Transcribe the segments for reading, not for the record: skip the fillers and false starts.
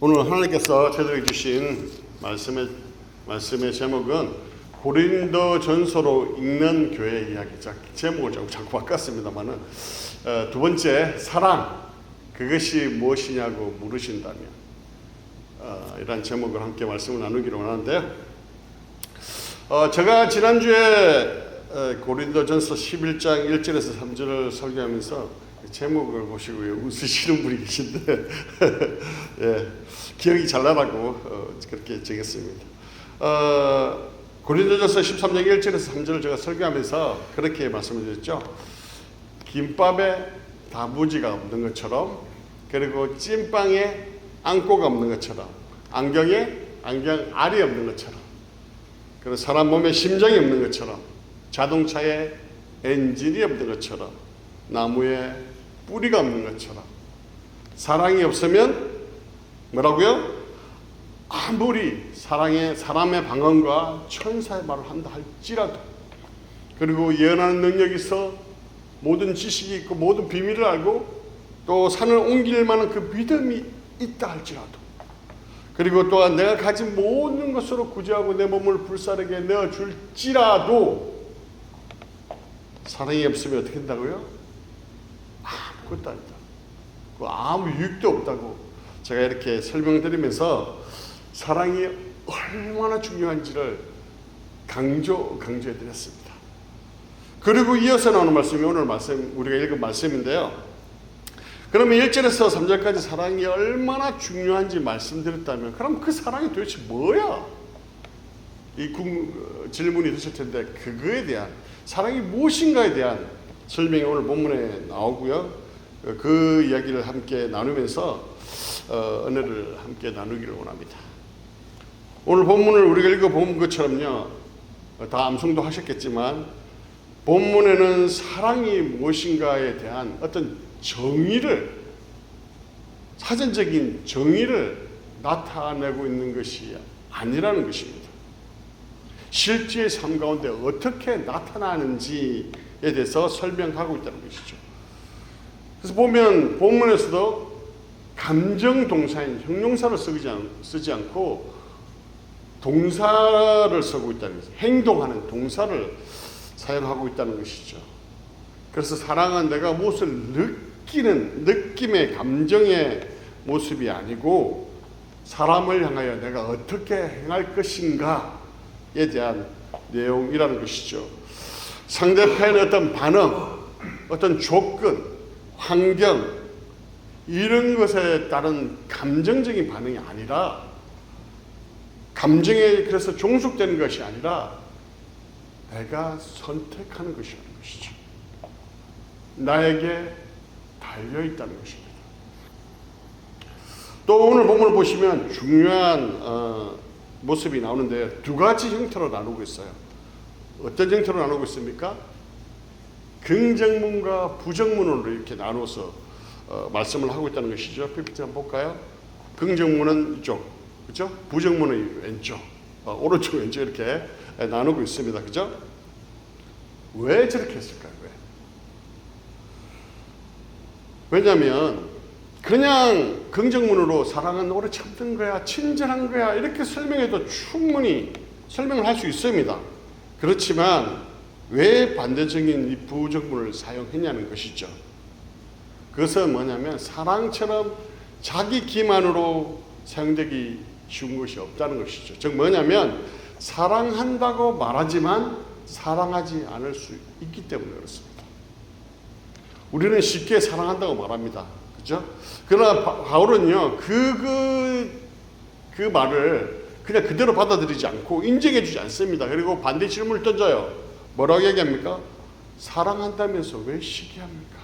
오늘 하나님께서 저희들에게 주신 말씀의 제목은 고린도전서로 읽는 교회 이야기. 제목을 자꾸 바꿨습니다만은 두 번째, 사랑, 그것이 무엇이냐고 물으신다면, 이런 제목을 함께 말씀을 나누기로 원하는데요. 제가 지난주에 고린도전서 11장 1절에서 3절을 설교하면서 제목을 보시고 웃으시는 분이 계신데 예, 기억이 잘 나라고 그렇게 적었습니다. 고린도전서 13장 1절에서 3절을 제가 설교하면서 그렇게 말씀을 드렸죠. 김밥에 다부지가 없는 것처럼, 그리고 찐빵에 앙꼬가 없는 것처럼, 안경에 안경 알이 없는 것처럼, 그리고 사람 몸에 심장이 없는 것처럼, 자동차에 엔진이 없는 것처럼, 나무에 뿌리가 없는 것처럼, 사랑이 없으면 뭐라고요? 아무리 사람의 방언과 천사의 말을 한다 할지라도, 그리고 예언하는 능력이 있어 모든 지식이 있고 모든 비밀을 알고 또 산을 옮길 만한 그 믿음이 있다 할지라도, 그리고 또한 내가 가진 모든 것으로 구제하고 내 몸을 불사르게 내어줄지라도 사랑이 없으면 어떻게 된다고요? 아무것도 아니다. 아무 유익도 없다고 제가 이렇게 설명드리면서 사랑이 얼마나 중요한지를 강조해드렸습니다. 그리고 이어서 나오는 말씀이 오늘 우리가 읽은 말씀인데요. 그러면 1절에서 3절까지 사랑이 얼마나 중요한지 말씀드렸다면, 그럼 그 사랑이 도대체 뭐야? 이 질문이 드실 텐데, 그거에 대한, 사랑이 무엇인가에 대한 설명이 오늘 본문에 나오고요. 그 이야기를 함께 나누면서 은혜를 함께 나누기를 원합니다. 오늘 본문을 우리가 읽어본 것처럼요, 다 암송도 하셨겠지만 본문에는 사랑이 무엇인가에 대한 어떤 정의를, 사전적인 정의를 나타내고 있는 것이 아니라는 것입니다. 실제의 삶 가운데 어떻게 나타나는지에 대해서 설명하고 있다는 것이죠. 그래서 보면 본문에서도 감정 동사인 형용사를 쓰지 않고 동사를 쓰고 있다는 것이죠. 행동하는 동사를 사용하고 있다는 것이죠. 그래서 사랑은 내가 무엇을 느끼는 느낌의 감정의 모습이 아니고, 사람을 향하여 내가 어떻게 행할 것인가에 대한 내용이라는 것이죠. 상대편의 어떤 반응, 어떤 조건, 환경, 이런 것에 따른 감정적인 반응이 아니라, 감정에 그래서 종속되는 것이 아니라 내가 선택하는 것이라는 것이죠. 나에게 달려있다는 것입니다. 또 오늘 본문을 보시면 중요한 모습이 나오는데, 두 가지 형태로 나누고 있어요. 어떤 형태로 나누고 있습니까? 긍정문과 부정문으로 이렇게 나눠서 말씀을 하고 있다는 것이죠. PPT 한번 볼까요? 긍정문은 이쪽, 그렇죠? 부정문은 왼쪽, 오른쪽, 왼쪽 이렇게 나누고 있습니다. 그죠? 왜 저렇게 했을까요? 왜냐하면 그냥 긍정문으로 사랑은 오래 참던 거야, 친절한 거야, 이렇게 설명해도 충분히 설명을 할 수 있습니다. 그렇지만 왜 반대적인 이 부정문을 사용했냐는 것이죠. 그것은 뭐냐면 사랑처럼 자기 기만으로 사용되기 쉬운 것이 없다는 것이죠. 즉 뭐냐면 사랑한다고 말하지만 사랑하지 않을 수 있기 때문에 그렇습니다. 우리는 쉽게 사랑한다고 말합니다. 그죠? 그러나 바울은요, 그 말을 그냥 그대로 받아들이지 않고 인정해 주지 않습니다. 그리고 반대 질문을 던져요. 뭐라고 얘기합니까? 사랑한다면서 왜 시기합니까?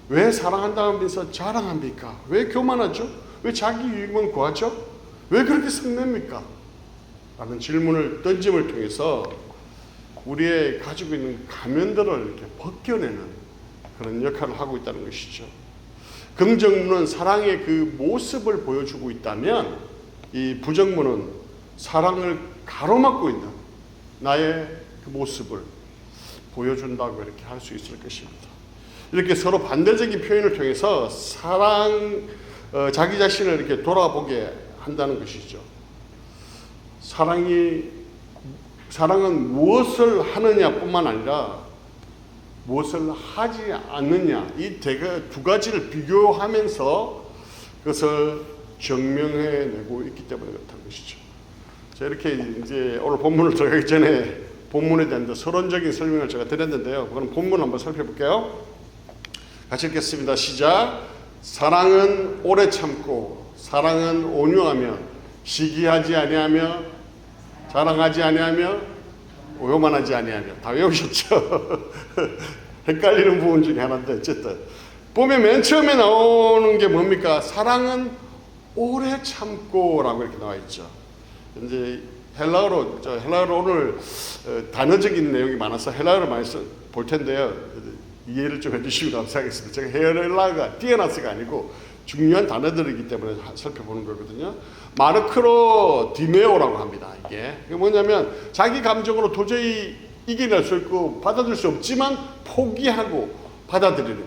왜 사랑한다면서 자랑합니까? 왜 교만하죠? 왜 자기 유익만 구하죠? 왜 그렇게 성냅니까? 라는 질문을 던짐을 통해서 우리의 가지고 있는 가면들을 이렇게 벗겨내는 그런 역할을 하고 있다는 것이죠. 긍정문은 사랑의 그 모습을 보여주고 있다면, 이 부정문은 사랑을 가로막고 있는 나의 그 모습을 보여준다고 이렇게 할 수 있을 것입니다. 이렇게 서로 반대적인 표현을 통해서 사랑 자기 자신을 이렇게 돌아보게 한다는 것이죠. 사랑은 무엇을 하느냐뿐만 아니라 무엇을 하지 않느냐, 이 두 가지를 비교하면서 그것을 증명해내고 있기 때문에 그렇다는 것이죠. 자, 이렇게 이제 오늘 본문을 들어가기 전에 본문에 대한 서론적인 설명을 제가 드렸는데요. 그럼 본문 한번 살펴볼게요. 같이 읽겠습니다. 시작. 사랑은 오래 참고, 사랑은 온유하며, 시기하지 아니하며, 자랑하지 아니하며, 오요만하지 아니하며. 다 외우셨죠? 헷갈리는 부분 중에 하나인데 어쨌든 보면 맨 처음에 나오는 게 뭡니까? 사랑은 오래 참고라고 이렇게 나와 있죠. 이제 헬라어로 오늘 단어적인 내용이 많아서 헬라어를 많이 볼 텐데요. 이해를 좀 해주시면 감사하겠습니다. 제가 헬라어가 뛰어나서가 아니고 중요한 단어들이기 때문에 살펴보는 거거든요. 마르크로 디메오라고 합니다. 이게 뭐냐면 자기 감정으로 도저히 이겨낼 수 있고 받아들일 수 없지만 포기하고 받아들이는 것.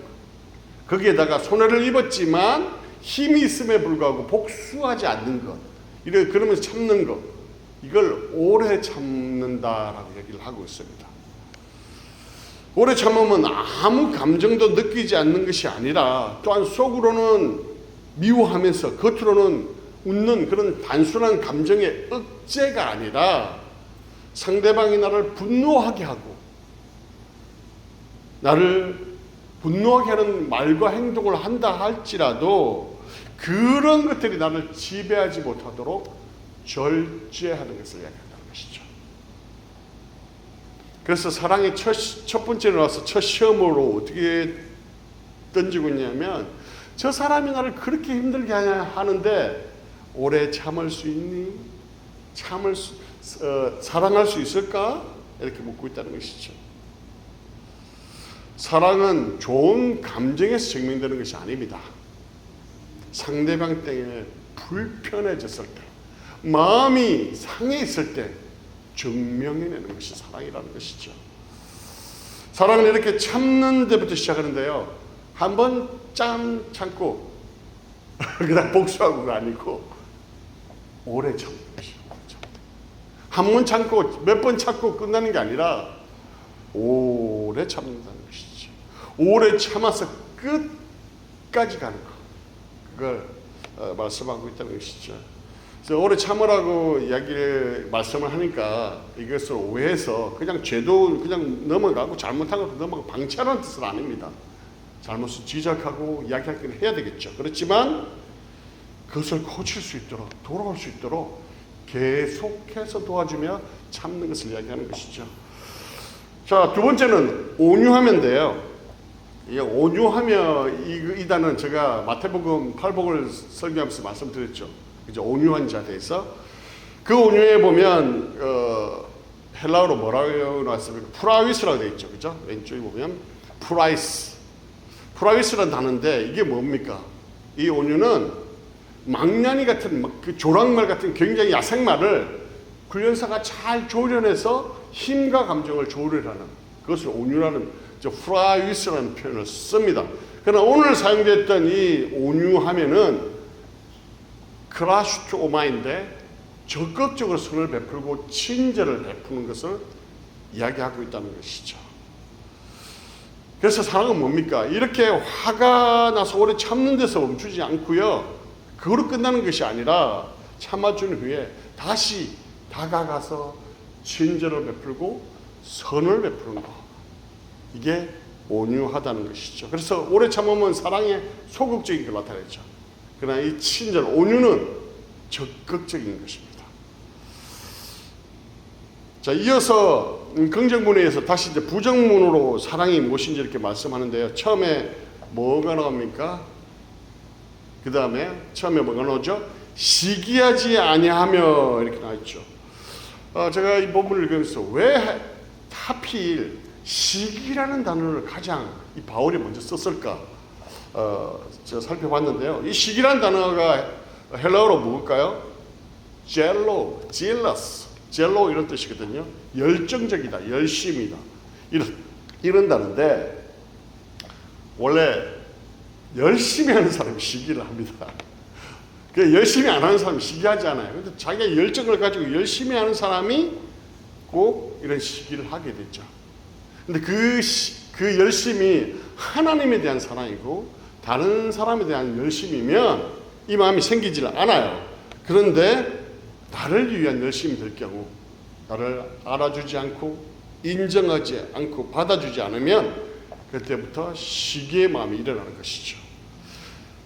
거기에다가 손해를 입었지만 힘이 있음에 불구하고 복수하지 않는 것. 그러면서 참는 것. 이걸 오래 참는다라고 얘기를 하고 있습니다. 오래 참으면 아무 감정도 느끼지 않는 것이 아니라 또한 속으로는 미워하면서 겉으로는 웃는 그런 단순한 감정의 억제가 아니라 상대방이 나를 분노하게 하고 나를 분노하게 하는 말과 행동을 한다 할지라도 그런 것들이 나를 지배하지 못하도록 절제하는 것을 이야기한다는 것이죠. 그래서 사랑의 첫 번째로 나와서 첫 시험으로 어떻게 던지고 있냐면 저 사람이 나를 그렇게 힘들게 하는데 오래 참을 수 있니? 사랑할 수 있을까? 이렇게 묻고 있다는 것이죠. 사랑은 좋은 감정에서 증명되는 것이 아닙니다. 상대방 때문에 불편해졌을 때, 마음이 상해 있을 때 증명해내는 것이 사랑이라는 것이죠. 사랑은 이렇게 참는 데부터 시작하는데요. 한번 참고 그다음 복수하고가 아니고 오래 참는 것이죠. 한 번 참고 몇 번 참고 끝나는 게 아니라 오래 참는다는 것이죠. 오래 참아서 끝까지 가는 것. 그걸 말씀하고 있다는 것이죠. 그래서 오래 참으라고 이야기를 말씀을 하니까 이것을 오해해서 그냥 죄도 그냥 넘어가고 잘못한 것도 넘어가고 방치하라는 뜻은 아닙니다. 잘못을 지적하고 이야기할 건 해야 되겠죠. 그렇지만 그것을 고칠 수 있도록 돌아올 수 있도록 계속해서 도와주며 참는 것을 이야기하는 것이죠. 자, 두 번째는 온유하면인데요. 이 온유하며 이 단어는 제가 마태복음 8복을 설교하면서 말씀드렸죠. 그죠? 온유한 자에 대해서 그 온유에 보면 헬라어로 뭐라고 나왔습니까? 프라위스라고 되어 있죠. 그죠? 왼쪽에 보면 프라위스라는 단어인데 이게 뭡니까? 이 온유는 망나니 같은 그 조랑말 같은 굉장히 야생말을 훈련사가 잘 조련해서 힘과 감정을 조련하는 그것을 온유라는 프라위스라는 표현을 씁니다. 그러나 오늘 사용됐던 이 온유하면은 크라슈토마인데 적극적으로 선을 베풀고 친절을 베푸는 것을 이야기하고 있다는 것이죠. 그래서 사랑은 뭡니까? 이렇게 화가 나서 오래 참는 데서 멈추지 않고요. 그거로 끝나는 것이 아니라 참아준 후에 다시 다가가서 친절을 베풀고 선을 베푸는 것. 이게 온유하다는 것이죠. 그래서 오래 참으면 사랑의 소극적인 걸 나타내죠. 그러나 이 친절, 온유는 적극적인 것입니다. 자, 이어서 긍정문에서 다시 이제 부정문으로 사랑이 무엇인지 이렇게 말씀하는데요. 처음에 뭐가 나옵니까? 그 다음에 처음에 뭐가 나오죠? 시기하지 아니하며 이렇게 나와있죠. 제가 이 본문을 읽으면서 왜 하필 시기라는 단어를 가장 이 바울이 먼저 썼을까? 제가 살펴봤는데요. 이 시기라는 단어가 헬라어로 뭘까요? 젤로, jealous, 젤로 이런 뜻이거든요. 열정적이다, 열심이다. 이런 단어인데 원래 열심히 하는 사람이 시기를 합니다. 그 열심히 안 하는 사람이 시기하지 않아요. 근데 자기가 열정을 가지고 열심히 하는 사람이 꼭 이런 시기를 하게 됐죠. 근데 그 열심이 하나님에 대한 사랑이고 다른 사람에 대한 열심이면 이 마음이 생기질 않아요. 그런데 나를 위한 열심이 될 경우, 나를 알아주지 않고 인정하지 않고 받아주지 않으면 그때부터 시기의 마음이 일어나는 것이죠.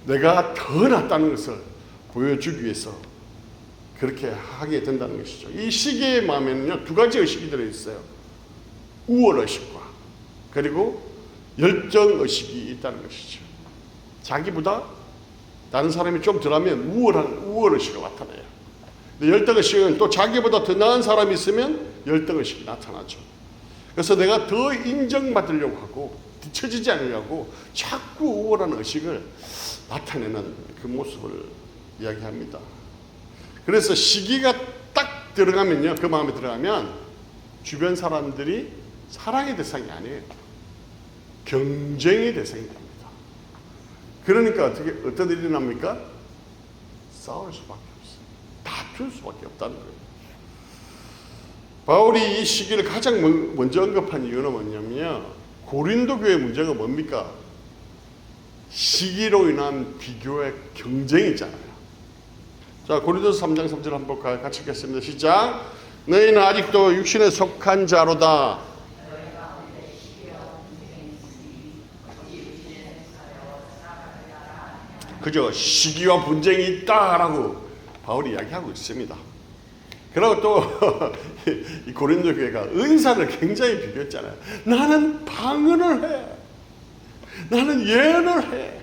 내가 더 낫다는 것을 보여주기 위해서 그렇게 하게 된다는 것이죠. 이 시기의 마음에는요, 두 가지 의식이 들어있어요. 우월의식과 그리고 열정의식이 있다는 것이죠. 자기보다 다른 사람이 좀 덜하면 우월의식을 나타내요. 근데 열등의식은 또 자기보다 더 나은 사람이 있으면 열등의식이 나타나죠. 그래서 내가 더 인정받으려고 하고 뒤처지지 않으려고 자꾸 우월한 의식을 나타내는 그 모습을 이야기합니다. 그래서 시기가 딱 들어가면요, 그 마음에 들어가면 주변 사람들이 사랑의 대상이 아니에요. 경쟁의 대상이 됩니다. 그러니까 어떤 일이 납니까? 싸울 수밖에 없어요. 다툴 수밖에 없다는 거예요. 바울이 이 시기를 가장 먼저 언급한 이유는 뭐냐면요, 고린도 교회 문제가 뭡니까? 시기로 인한 비교의 경쟁이잖아요. 자, 고린도서 3장 3절 한번 볼까요? 같이 읽겠습니다. 시작. 너희는 아직도 육신에 속한 자로다. 그저 시기와 분쟁이 있다라고 바울이 이야기하고 있습니다. 그리고 또 이 고린도 교회가 은사를 굉장히 비교했잖아요. 나는 방언을 해. 나는 예언을 해.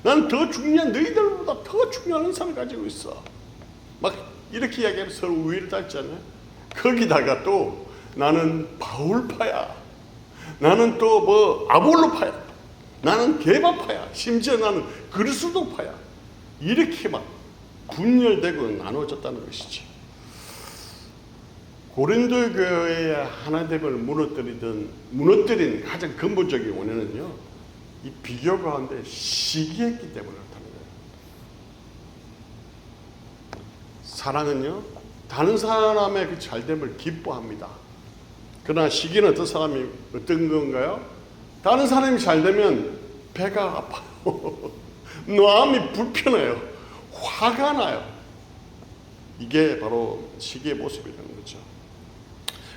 나는 더 중요한, 너희들보다 더 중요한 은사를 가지고 있어. 막 이렇게 이야기하면서 서로 우위를 땄잖아요. 거기다가 또 나는 바울파야. 나는 또 뭐 아볼로파야. 나는 게바파야. 심지어 나는 그리스도파야. 이렇게 막 분열되고 나눠졌다는 것이죠. 고린도 교회의 하나됨을 무너뜨린 가장 근본적인 원인은요, 이 비교 가운데 시기했기 때문에 그렇다는 거예요. 사랑은요, 다른 사람의 그 잘됨을 기뻐합니다. 그러나 시기는 어떤 건가요? 다른 사람이 잘되면 배가 아파요. 마음이 불편해요. 화가 나요. 이게 바로 시기의 모습이라는 거죠.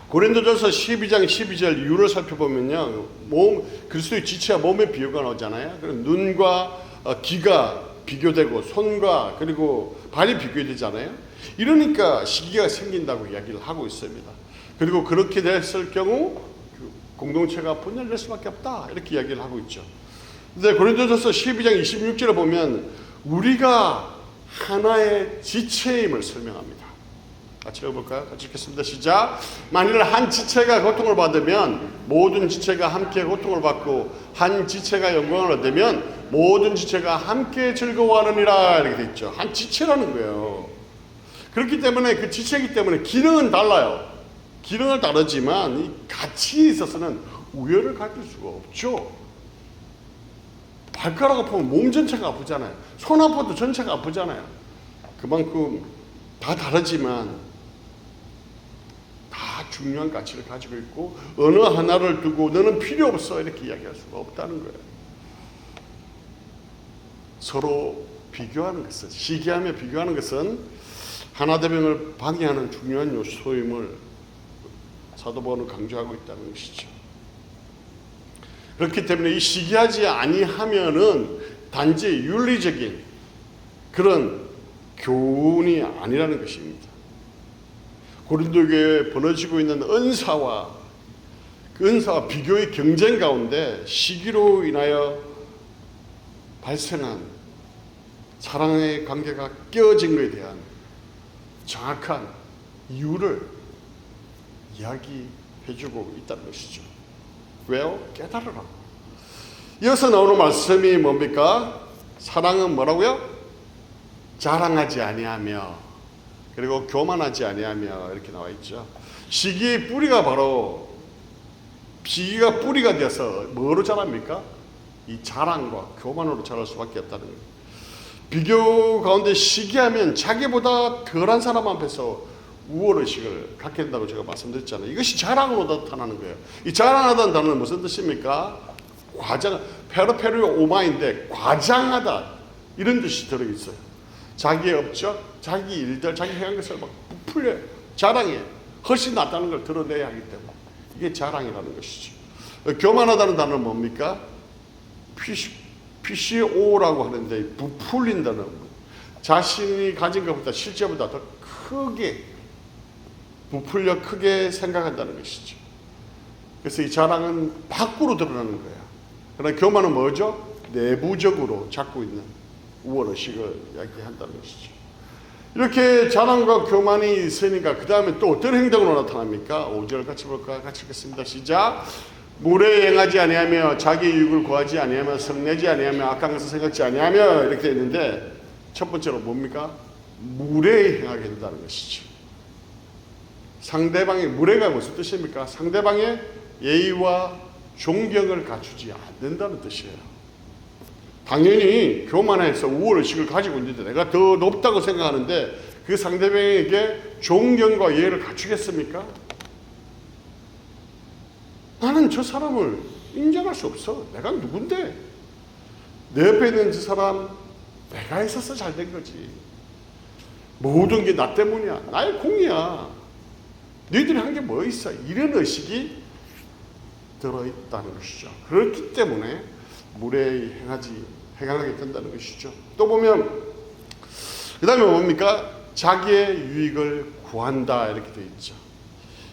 고린도전서 12장 12절 이유를 살펴보면요, 그리스도의 지체와 몸의 비유가 나오잖아요. 그럼 눈과 귀가 비교되고 손과 그리고 발이 비교되잖아요. 이러니까 시기가 생긴다고 이야기를 하고 있습니다. 그리고 그렇게 됐을 경우 공동체가 분열될 수밖에 없다, 이렇게 이야기를 하고 있죠. 근데 고린도전서 12장 26절에 보면 우리가 하나의 지체임을 설명합니다. 같이 읽어볼까요? 같이 읽겠습니다. 시작. 만일 한 지체가 고통을 받으면 모든 지체가 함께 고통을 받고 한 지체가 영광을 얻으면 모든 지체가 함께 즐거워하느니라, 이렇게 돼 있죠. 한 지체라는 거예요. 그렇기 때문에 그 지체이기 때문에 기능은 달라요. 기능은 다르지만 이 가치에 있어서는 우열을 가질 수가 없죠. 발가락 아프면 몸 전체가 아프잖아요. 손 아파도 전체가 아프잖아요. 그만큼 다 다르지만 다 중요한 가치를 가지고 있고 어느 하나를 두고 너는 필요 없어, 이렇게 이야기할 수가 없다는 거예요. 서로 비교하는 것은, 시기하며 비교하는 것은 하나됨을 방해하는 중요한 요소임을 사도 바울은 강조하고 있다는 것이죠. 그렇기 때문에 이 시기하지 아니하면은 단지 윤리적인 그런 교훈이 아니라는 것입니다. 고린도 교회에 벌어지고 있는 은사와 그 은사와 비교의 경쟁 가운데 시기로 인하여 발생한 사랑의 관계가 깨어진 것에 대한 정확한 이유를 이야기해주고 있다는 것이죠. 왜요? 깨달으라. 이어서 나오는 말씀이 뭡니까? 사랑은 뭐라고요? 자랑하지 아니하며 그리고 교만하지 아니하며, 이렇게 나와 있죠. 시기의 뿌리가 바로, 시기가 뿌리가 되어서 뭐로 자랍니까? 이 자랑과 교만으로 자랄 수밖에 없다는 거예요. 비교 가운데 시기하면 자기보다 덜한 사람 앞에서 우월의식을 갖게 된다고 제가 말씀드렸잖아요. 이것이 자랑으로 나타나는 거예요. 이 자랑하다는 단어는 무슨 뜻입니까? 과장, 페르페르 오마인데 과장하다 이런 뜻이 들어있어요. 자기의 업적, 자기 일들, 자기 행한 것을 막 부풀려 자랑해. 훨씬 낫다는 걸 드러내야 하기 때문에 이게 자랑이라는 것이죠. 교만하다는 단어는 뭡니까? PCO라고 하는데 부풀린다는 거. 자신이 가진 것보다 실제보다 더 크게 부풀려 크게 생각한다는 것이죠. 그래서 이 자랑은 밖으로 드러나는 거예요. 그러나 교만은 뭐죠? 내부적으로 갖고 있는 우월의식을 이야기한다는 것이죠. 이렇게 자랑과 교만이 있으니까 그 다음에 또 어떤 행동으로 나타납니까? 5절 같이 볼까? 같이 읽겠습니다. 시작. 물에 행하지 아니하며 자기 유익을 구하지 아니하며 성내지 아니하며 악한 것을 생각지 아니하며 이렇게 되어 있는데 첫 번째로 뭡니까? 물에 행하게 된다는 것이죠. 상대방의 물에가 무슨 뜻입니까? 상대방의 예의와 존경을 갖추지 않는다는 뜻이에요. 당연히 교만해서 우월의식을 가지고 있는데 내가 더 높다고 생각하는데 그 상대방에게 존경과 예의를 갖추겠습니까? 나는 저 사람을 인정할 수 없어. 내가 누군데? 내 옆에 있는 저 사람 내가 있어서 잘 된 거지. 모든 게 나 때문이야. 나의 공이야. 너희들이 한 게 뭐 있어? 이런 의식이 들어있다는 것이죠. 그렇기 때문에 물에 행하게 된다는 것이죠. 또 보면 그 다음에 뭡니까? 자기의 유익을 구한다 이렇게 되어 있죠.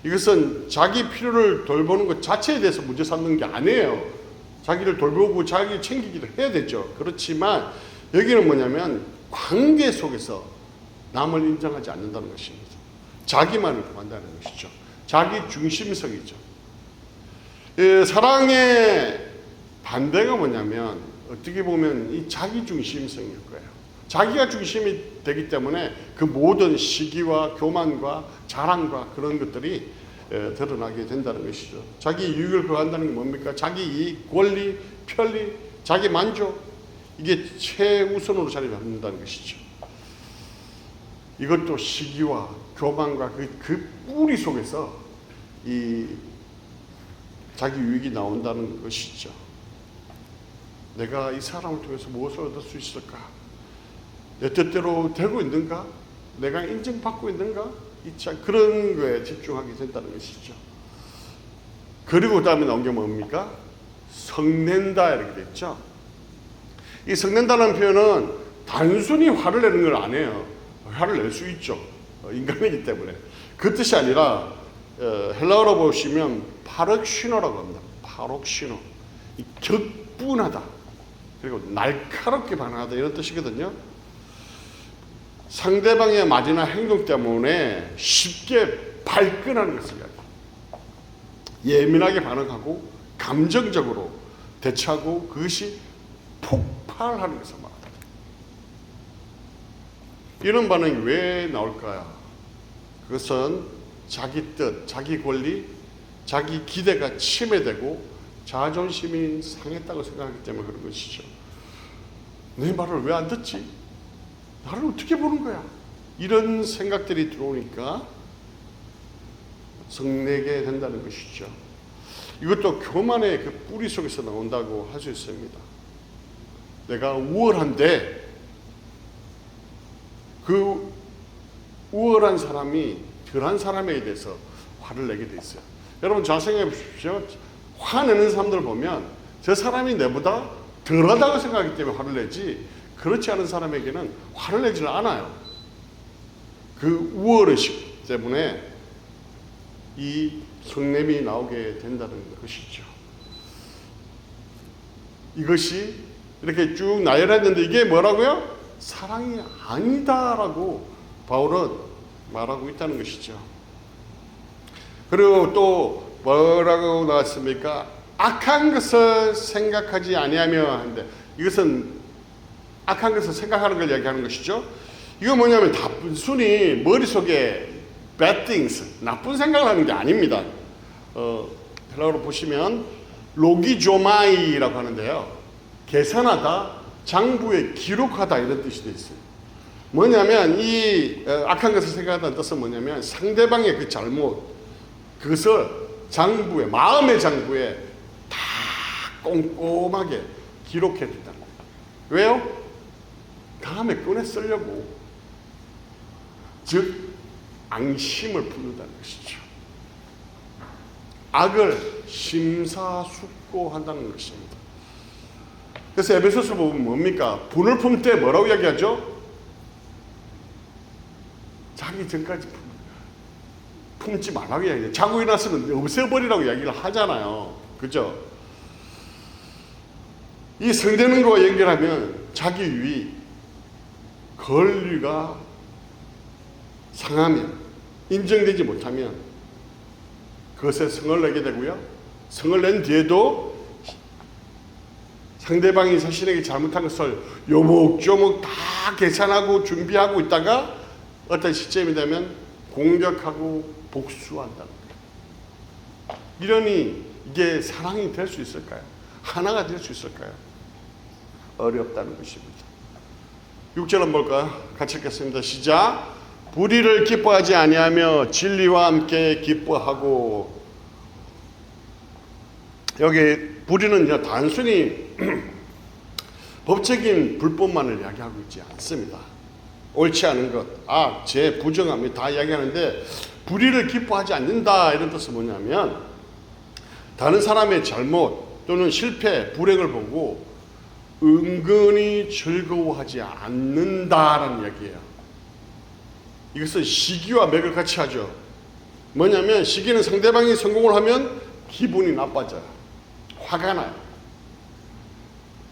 이것은 자기 필요를 돌보는 것 자체에 대해서 문제 삼는 게 아니에요. 자기를 돌보고 자기 챙기기도 해야 되죠. 그렇지만 여기는 뭐냐면 관계 속에서 남을 인정하지 않는다는 것입니다. 자기만을 구한다는 것이죠. 자기 중심성이죠. 사랑의 반대가 뭐냐면 어떻게 보면 이 자기 중심성일 거예요. 자기가 중심이 되기 때문에 그 모든 시기와 교만과 자랑과 그런 것들이 드러나게 된다는 것이죠. 자기 유익을 구한다는 게 뭡니까? 자기 이익, 권리, 편리, 자기 만족 이게 최우선으로 자리 잡는다는 것이죠. 이것도 시기와 교만과 그 뿌리 속에서 이 자기 유익이 나온다는 것이죠. 내가 이 사람을 통해서 무엇을 얻을 수 있을까? 내 뜻대로 되고 있는가? 내가 인정받고 있는가? 그런 거에 집중하게 된다는 것이죠. 그리고 다음에 나온 게 뭡니까? 성낸다 이렇게 됐죠. 이 성낸다는 표현은 단순히 화를 내는 걸 안 해요. 화를 낼 수 있죠. 인간이기 때문에. 그 뜻이 아니라 헬라어로 보시면 파럭시노라고 합니다. 파럭시노. 격분하다. 그리고 날카롭게 반응하다 이런 뜻이거든요. 상대방의 말이나 행동 때문에 쉽게 발끈하는 것을 이야기해요. 예민하게 반응하고 감정적으로 대처하고 그것이 폭발하는 것을 말합니다. 이런 반응이 왜 나올까요? 그것은 자기 뜻, 자기 권리, 자기 기대가 침해되고 자존심이 상했다고 생각하기 때문에 그런 것이죠. 내 말을 왜 안 듣지? 나를 어떻게 보는 거야? 이런 생각들이 들어오니까 성내게 된다는 것이죠. 이것도 교만의 그 뿌리 속에서 나온다고 할 수 있습니다. 내가 우월한데 그 우월한 사람이 덜한 사람에 대해서 화를 내게 돼 있어요. 여러분 잘 생각해 보십시오. 화내는 사람들 보면 저 사람이 내보다 덜하다고 생각하기 때문에 화를 내지 그렇지 않은 사람에게는 화를 내지는 않아요. 그 우월의식 때문에 이 성냄이 나오게 된다는 것이죠. 이것이 이렇게 쭉 나열했는데 이게 뭐라고요? 사랑이 아니다라고 바울은 말하고 있다는 것이죠. 그리고 또 뭐라고 나왔습니까? 악한 것을 생각하지 아니하며 하는데 이것은 악한 것을 생각하는 걸 이야기하는 것이죠. 이거 뭐냐면 단순히 머릿속에 bad things, 나쁜 생각을 하는 게 아닙니다. 헬라어로 보시면 로기조마이라고 하는데요. 계산하다, 장부에 기록하다 이런 뜻이 돼 있어요. 뭐냐면 이 악한 것을 생각한다는 뜻은 뭐냐면 상대방의 그 잘못, 그것을 장부에, 마음의 장부에 다 꼼꼼하게 기록해 둔다는 거예요. 왜요? 다음에 꺼내 쓰려고. 즉 앙심을 품는다는 것이죠. 악을 심사숙고한다는 것입니다. 그래서 에베소서 보면 뭡니까? 분을 품을 때 뭐라고 이야기하죠? 자기 전까지 품지 말라고 이야기해요. 자고 일어났으면 없애버리라고 이야기를 하잖아요. 그죠? 이 성되는 것과 연결하면 자기 유익, 권리가 상하면, 인정되지 못하면 그것에 성을 내게 되고요. 성을 낸 뒤에도 상대방이 자신에게 잘못한 것을 요목조목 다 계산하고 준비하고 있다가 어떤 시점이 되면 공격하고 복수한다는 거예요. 이러니 이게 사랑이 될 수 있을까요? 하나가 될 수 있을까요? 어렵다는 것입니다. 6절 한번 볼까요? 같이 읽겠습니다. 시작. 불의를 기뻐하지 아니하며 진리와 함께 기뻐하고. 여기 불의는요 단순히 법적인 불법만을 이야기하고 있지 않습니다. 옳지 않은 것, 악, 죄, 부정함 다 이야기하는데 불의를 기뻐하지 않는다 이런 뜻은 뭐냐면 다른 사람의 잘못 또는 실패, 불행을 보고 은근히 즐거워하지 않는다라는 이야기예요. 이것은 시기와 맥을 같이 하죠. 뭐냐면 시기는 상대방이 성공을 하면 기분이 나빠져요. 화가 나요.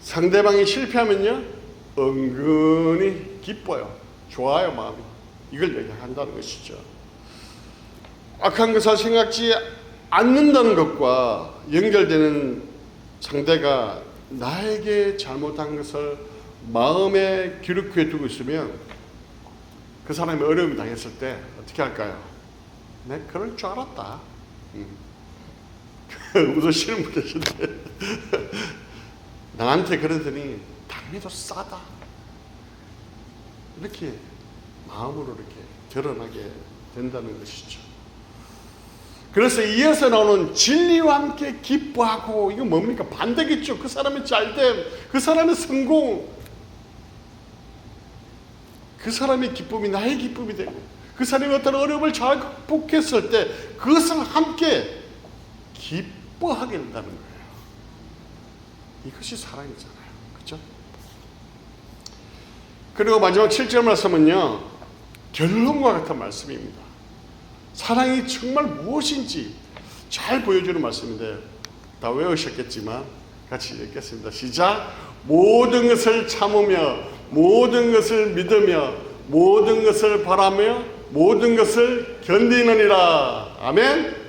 상대방이 실패하면요 은근히 기뻐요. 좋아요, 마음이. 이걸 얘기한다는 것이죠. 악한 것을 생각지 않는다는 것과 연결되는 상대가 나에게 잘못한 것을 마음에 기록해 두고 있으면 그 사람이 어려움이 당했을 때 어떻게 할까요? 내 그럴 줄 알았다. 웃으시는 분 계신데 나한테 그러더니 당해도 싸다. 이렇게 마음으로 이렇게 드러나게 된다는 것이죠. 그래서 이어서 나오는 진리와 함께 기뻐하고, 이거 뭡니까? 반대겠죠. 그 사람의 잘됨, 그 사람의 성공, 그 사람의 기쁨이 나의 기쁨이 되고, 그 사람이 어떤 어려움을 잘 극복했을 때 그것을 함께 기뻐하게 된다는 거예요. 이것이 사랑이잖아요. 그렇죠? 그리고 마지막 7절 말씀은요 결론과 같은 말씀입니다. 사랑이 정말 무엇인지 잘 보여주는 말씀인데 다 외우셨겠지만 같이 읽겠습니다. 시작. 모든 것을 참으며 모든 것을 믿으며 모든 것을 바라며 모든 것을 견디느니라. 아멘.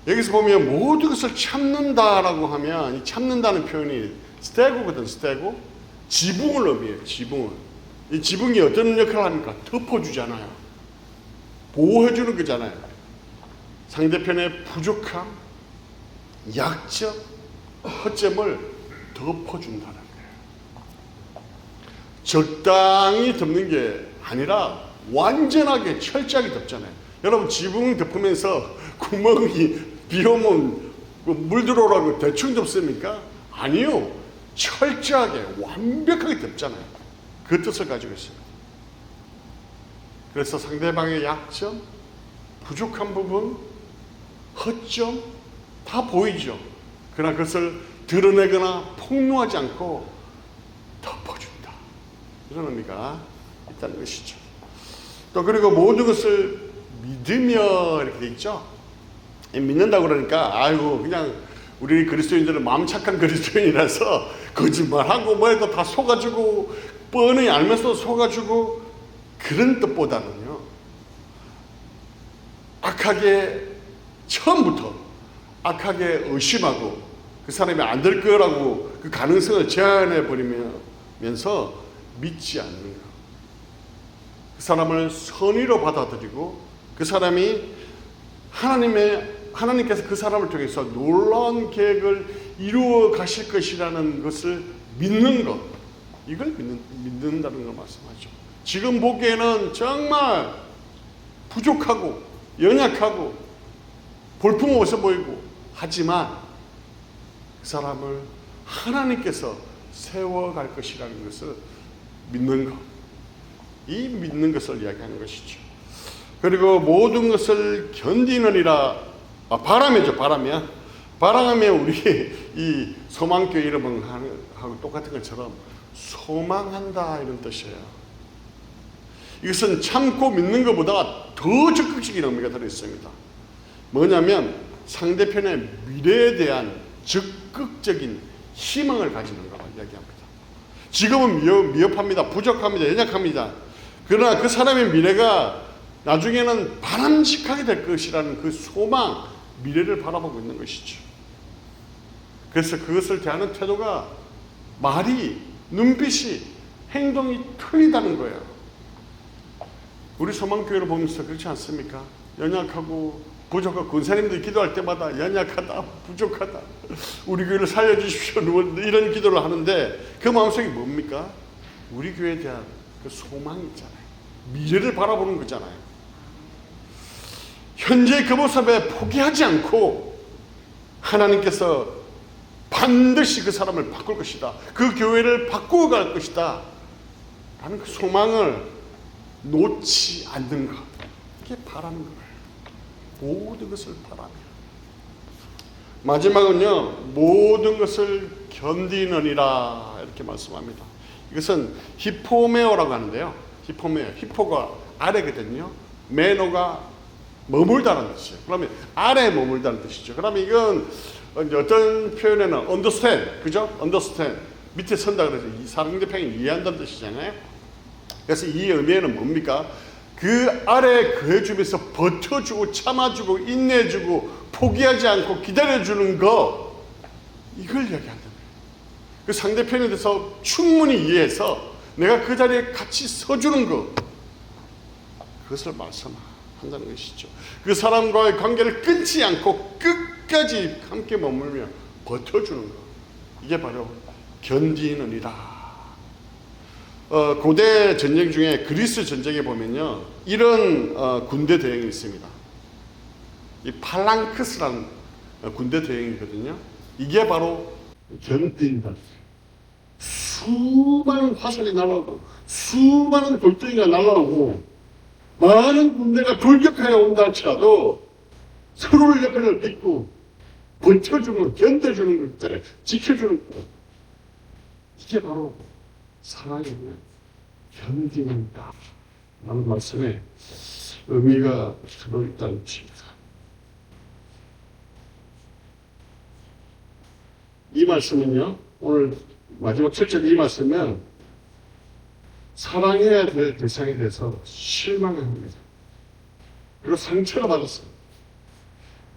여기서 보면 모든 것을 참는다라고 하면 이 참는다는 표현이 스테고거든. 스테고. 지붕을 의미해요. 지붕을. 이 지붕이 어떤 역할을 합니까? 덮어주잖아요. 보호해주는 거잖아요. 상대편의 부족함, 약점, 허점을 덮어준다는 거예요. 적당히 덮는 게 아니라 완전하게 철저하게 덮잖아요. 여러분 지붕 덮으면서 구멍이 비 오면 물 들어오라고 대충 덮습니까? 아니요. 철저하게 완벽하게 덮잖아요. 그 뜻을 가지고 있습니다. 그래서 상대방의 약점, 부족한 부분, 허점 다 보이죠. 그러나 그것을 드러내거나 폭로하지 않고 덮어준다. 이런 의미가 있다는 것이죠. 또 그리고 모든 것을 믿으며 이렇게 돼 있죠. 믿는다고 그러니까 아이고 그냥 우리 그리스도인들은 마음 착한 그리스도인이라서 거짓말하고 뭐해도 다 속아주고 뻔히 알면서도 속아주고 그런 뜻보다는요 악하게 처음부터 악하게 의심하고 그 사람이 안 될 거라고 그 가능성을 제한해 버리면서 믿지 않는 것. 그 사람을 선의로 받아들이고 그 사람이 하나님의 하나님께서 그 사람을 통해서 놀라운 계획을 이루어 가실 것이라는 것을 믿는 것, 이걸 믿는다는 걸 말씀하죠. 지금 보기에는 정말 부족하고 연약하고 볼품없어 보이고 하지만 그 사람을 하나님께서 세워갈 것이라는 것을 믿는 것, 이 믿는 것을 이야기하는 것이죠. 그리고 모든 것을 견디느니라, 바람이죠. 바람하면 우리 이 소망교회 이름하고 똑같은 것처럼 소망한다 이런 뜻이에요. 이것은 참고 믿는 것보다 더 적극적인 의미가 들어있습니다. 뭐냐면 상대편의 미래에 대한 적극적인 희망을 가지는 것을 이야기합니다. 지금은 미흡합니다. 부족합니다. 연약합니다. 그러나 그 사람의 미래가 나중에는 바람직하게 될 것이라는 그 소망, 미래를 바라보고 있는 것이죠. 그래서 그것을 대하는 태도가, 말이, 눈빛이, 행동이 틀리다는 거예요. 우리 소망교회를 보면서 그렇지 않습니까? 연약하고 부족하고 권사님들이 기도할 때마다 연약하다, 부족하다, 우리 교회를 살려주십시오 이런 기도를 하는데 그 마음속이 뭡니까? 우리 교회에 대한 그 소망이 있잖아요. 미래를 바라보는 거잖아요. 현재 그 모습에 포기하지 않고 하나님께서 반드시 그 사람을 바꿀 것이다, 그 교회를 바꾸어 갈 것이다 라는 그 소망을 놓지 않는 것, 이게 바라는 거예요. 모든 것을 바라며, 마지막은요, 모든 것을 견디느니라 이렇게 말씀합니다. 이것은 히포메오라고 하는데요. 히포가 아래거든요. 메노가 머물다는 뜻이에요. 그러면 아래에 머물다는 뜻이죠. 그러면 이건 어떤 표현에는 understand, 그죠? understand, 밑에 선다 그래서 상대편이 이해한다는 뜻이잖아요. 그래서 이 의미에는 뭡니까? 그 아래에 그해주면서 버텨주고 참아주고 인내해주고 포기하지 않고 기다려주는 거, 이걸 이야기한다는 거예요. 그 상대편에 대해서 충분히 이해해서 내가 그 자리에 같이 서주는 것, 그것을 말씀한다는 것이죠. 그 사람과의 관계를 끊지 않고 끝까지 함께 머물며 버텨주는 것, 이게 바로 견디느니라. 고대 전쟁 중에 그리스 전쟁에 보면요, 이런 군대 대형이 있습니다. 이 팔랑크스라는 군대 대형이거든요. 이게 바로 견딘다. 수많은 화살이 날아오고 수많은 돌덩이가 날아오고 많은 군대가 돌격하여 온다 할지라도 서로를 옆에를 믿고 버텨주는, 견뎌주는 것, 지켜주는 것, 이게 바로 사랑이면 견디는다 라는 말씀에 의미가 들어있다는 것입니다. 이 말씀은요, 오늘 마지막 7절 이 말씀은 사랑해야 될 대상에 대해서 실망을 합니다. 그리고 상처가 받았어요.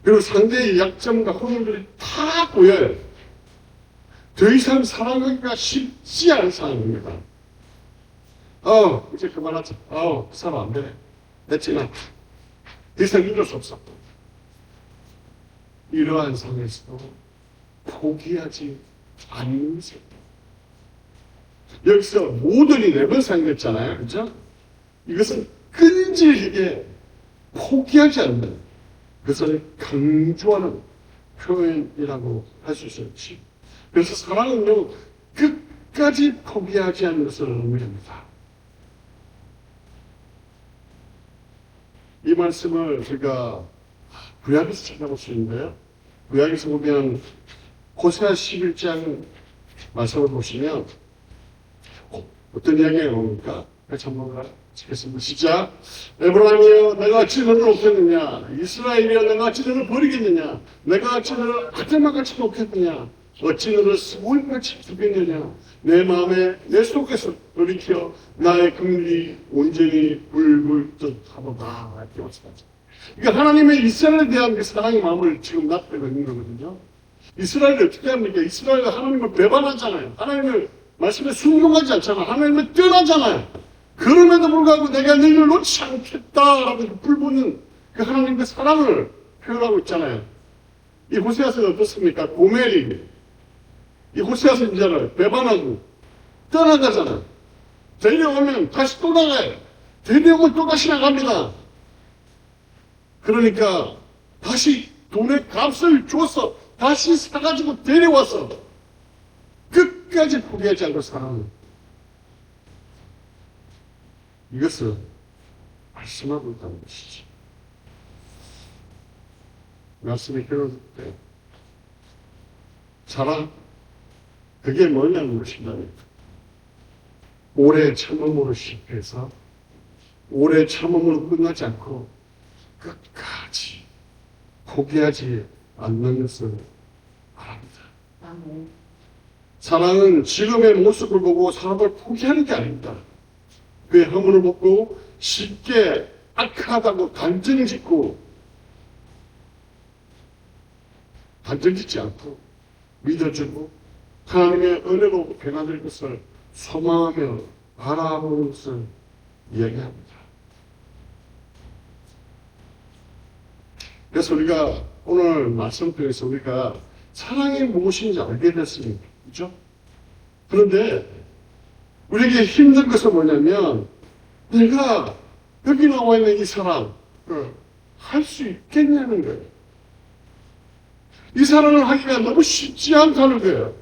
그리고 상대의 약점과 허물들이 다 보여요. 더 이상 사랑하기가 쉽지 않은 상황입니다. 이제 그만하자. 그 사람 안 되네. 됐지만 더 이상 이럴 수 없어. 이러한 상황에서도 포기하지 않는 것. 여기서 모든이 4번 사용됐잖아요. 그죠? 이것은 끈질기게 포기하지 않는, 그것을 강조하는 표현이라고 할 수 있을지. 그래서 사랑은요, 끝까지 포기하지 않는 것을 의미합니다. 이 말씀을 제가 구약에서 찾아볼 수 있는데요. 구약에서 보면 호세아 11장 말씀을 보시면 어떤 이야기가 나옵니까? 같이 한번 읽겠습니다. 시작. 에브라임이여, 내가 어찌 너를 놓겠느냐? 이스라엘이여, 내가 어찌 너를 버리겠느냐? 내가 어찌 너를 아들만같이 놓겠느냐? 어찌 너를 스물같이 두겠느냐? 내 마음에 내 속에서 돌이켜 나의 긍휼이 온전히 불불 듯하도다. 이렇게 말씀하죠. 그러니까 하나님의 이스라엘에 대한 그 사랑의 마음을 지금 나타내고 있는 거거든요. 이스라엘이 어떻게 합니까? 이스라엘은 하나님을 배반하잖아요. 하나님을 말씀에 순종하지 않잖아요. 하나님을 떠나잖아요. 그럼에도 불구하고 내가 너희를 놓지 않겠다라고 불붙는 그 하나님의 사랑을 표현하고 있잖아요. 이 호세아서는 어떻습니까? 고멜이 이 호세아서 인자를 배반하고 떠나가잖아. 데려오면 다시 또 나가요. 데려오면 또 다시 나갑니다. 그러니까 다시 돈의 값을 줘서 다시 사가지고 데려와서 끝까지 포기하지 않고 사랑하는 이것을 말씀하고 있다는 것이지. 말씀이 들어줄 때 사랑 그게 뭐냐는 것이냐면 오래 참음으로 시작해서 오래 참음으로 끝나지 않고 끝까지 포기하지 않는 것을 말합니다. 사랑은 지금의 모습을 보고 사람을 포기하는 게 아닙니다. 그의 허물을 보고 쉽게 악하다고 단정짓고 단정짓지 않고 믿어주고 하나님의 은혜로 변화될 것을 소망하며 바라보는 것을 이야기합니다. 그래서 우리가 오늘 말씀 통해서 우리가 사랑이 무엇인지 알게 됐습니다. 그렇죠? 그런데 우리에게 힘든 것은 뭐냐면 내가 여기 나와 있는 이 사랑을 할 수 있겠냐는 거예요. 이 사랑을 하기가 너무 쉽지 않다는 거예요.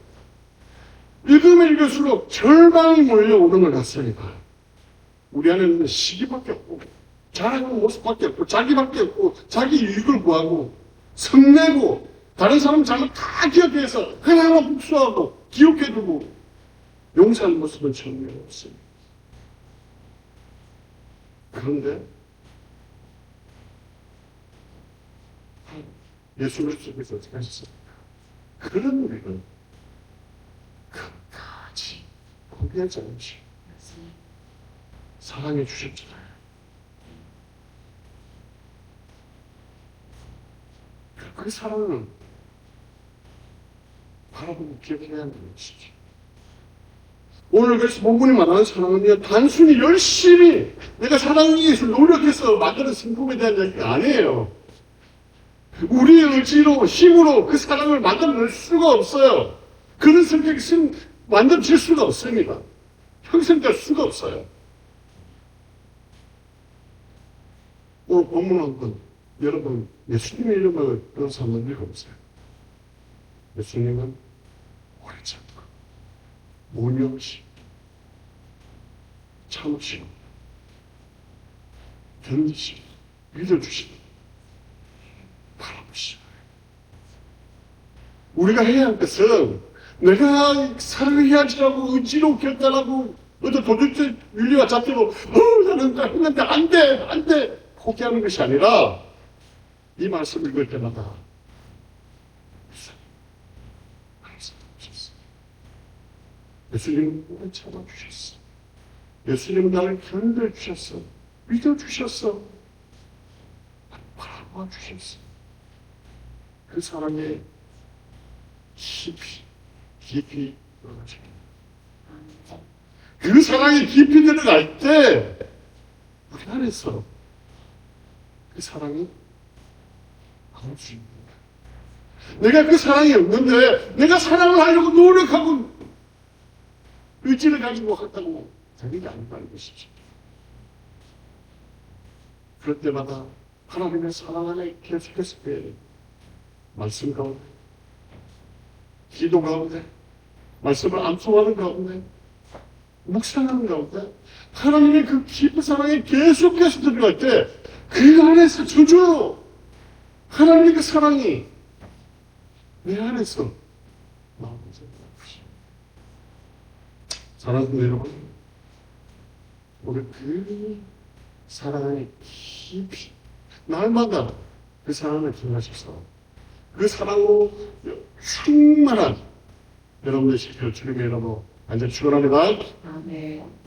읽으면 읽을수록 절망이 몰려오는 것 같습니다. 우리 안에는 시기밖에 없고 자랑하는 모습밖에 없고 자기밖에 없고 자기 이익을 구하고 성내고 다른 사람 잘못 다 기억해서 하나하나 복수하고 기억해두고 용서하는 모습은 전혀 없습니다. 그런데 예수 그리스도께서 어떻게 하셨습니까? 그런 우리는 끝까지 포기하지 않으시고 사랑해 주셨잖아요. 그 사랑은 바라보고 기억해야 하는 것이죠. 오늘 그래서 본문이 말하는 사랑은요, 단순히 열심히 내가 사랑하기 위해서 노력해서 만드는 성품에 대한 이야기가 아니에요. 우리의 의지로, 힘으로 그 사랑을 만들어낼 수가 없어요. 그런 성격이 만들어질 수가 없습니다. 평생 될 수가 없어요. 오늘 본문 한번 여러분 예수님의 이름을 들어서 한번 읽어보세요. 예수님은 오래 참고 모녀시고 참으시고 견디시고 믿어주시고 바라보시고 우리가 해야 할 것은 내가 사랑해야지라고 의지로 결단하고 어떤 도덕적 윤리와 잣대로 나는 했는데 안 돼 포기하는 것이 아니라 이 말씀 읽을 때마다 예수님은 오래 참아주셨어. 예수님은 나를 견뎌주셨어. 믿어주셨어. 바라봐주셨어. 그 사랑에 깊이 들어가십니다. 그 사랑에 깊이 들어갈 때 우리 안에서 그 사랑이 나올 수 있는 거야. 내가 그 사랑이 없는데 내가 사랑을 하려고 노력하고 의지를 가지고 했다고 되는 게 아니라는 것이죠. 그럴 때마다 하나님의 사랑 안에 계속해서 말씀 가운데, 기도 가운데, 말씀을 암송하는 가운데, 묵상하는 가운데 하나님의 그 깊은 사랑에 계속해서 들어갈 때 그 안에서 저절로 하나님의 그 사랑이 내 안에서 나오는 거예요. 사랑하는 여러분, 우리 그 사랑에 깊이 날마다 그 사랑을 기억하셔서 그 사랑으로 충만한 여러분들 시켜 주님의 이름으로 완전히 축원합니다. 아멘.